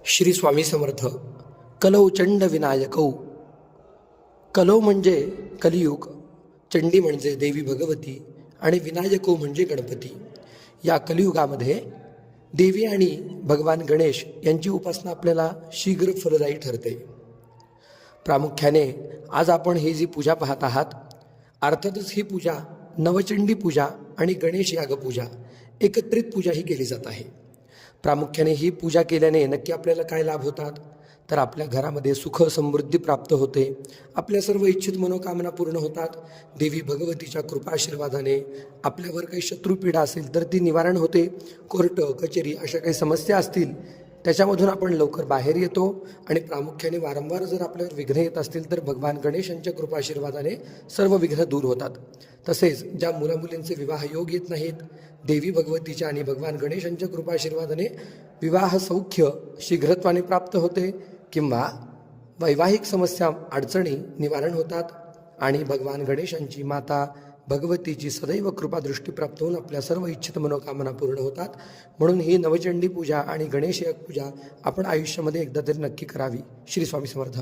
श्री स्वामी समर्थ. कलौ चंड विनायकौ. कलौ म्हणजे कलियुग, चंडी म्हणजे देवी भगवती आणि विनायकौ म्हणजे गणपती. या कलियुगामध्ये देवी आणि भगवान गणेश यांची उपासना आपल्याला शीघ्र फलदायी ठरते. प्रामुख्याने आज आपण ही जी पूजा पाहत आहात, अर्थातच ही पूजा नवचंडी पूजा आणि गणेश यागपूजा एकत्रित पूजा ही केली जात आहे. प्रामुख्याने ही पूजा केल्याने नक्की आपल्याला काय लाभ होतात, तर आपल्या घरामध्ये सुख समृद्धी प्राप्त होते, आपल्या सर्व इच्छित मनोकामना पूर्ण होतात. देवी भगवतीच्या कृपाशीर्वादाने आपल्यावर काही शत्रुपीडा असेल तर ती निवारण होते. कोर्ट कचेरी अशा काही समस्या असतील त्याच्यामधून आपण लवकर बाहेर येतो आणि प्रामुख्याने वारंवार जर आपल्यावर विघ्न येत असतील तर भगवान गणेशांच्या कृपाशीर्वादाने सर्व विघ्न दूर होतात. तसेच ज्या मुलामुलींचे विवाह योग येत नाहीत, देवी भगवतीच्या आणि भगवान गणेशांच्या कृपाशीर्वादाने विवाह सौख्य शीघ्रत्वाने प्राप्त होते किंवा वैवाहिक समस्या अडचणी निवारण होतात आणि भगवान गणेशांची माता भगवतीची सदैव कृपादृष्टी प्राप्त होऊन आपल्या सर्व इच्छित मनोकामना पूर्ण होतात. म्हणून ही नवचंडी पूजा आणि गणेश पूजा आपण आयुष्यामध्ये एकदा तरी नक्की करावी. श्री स्वामी समर्थ.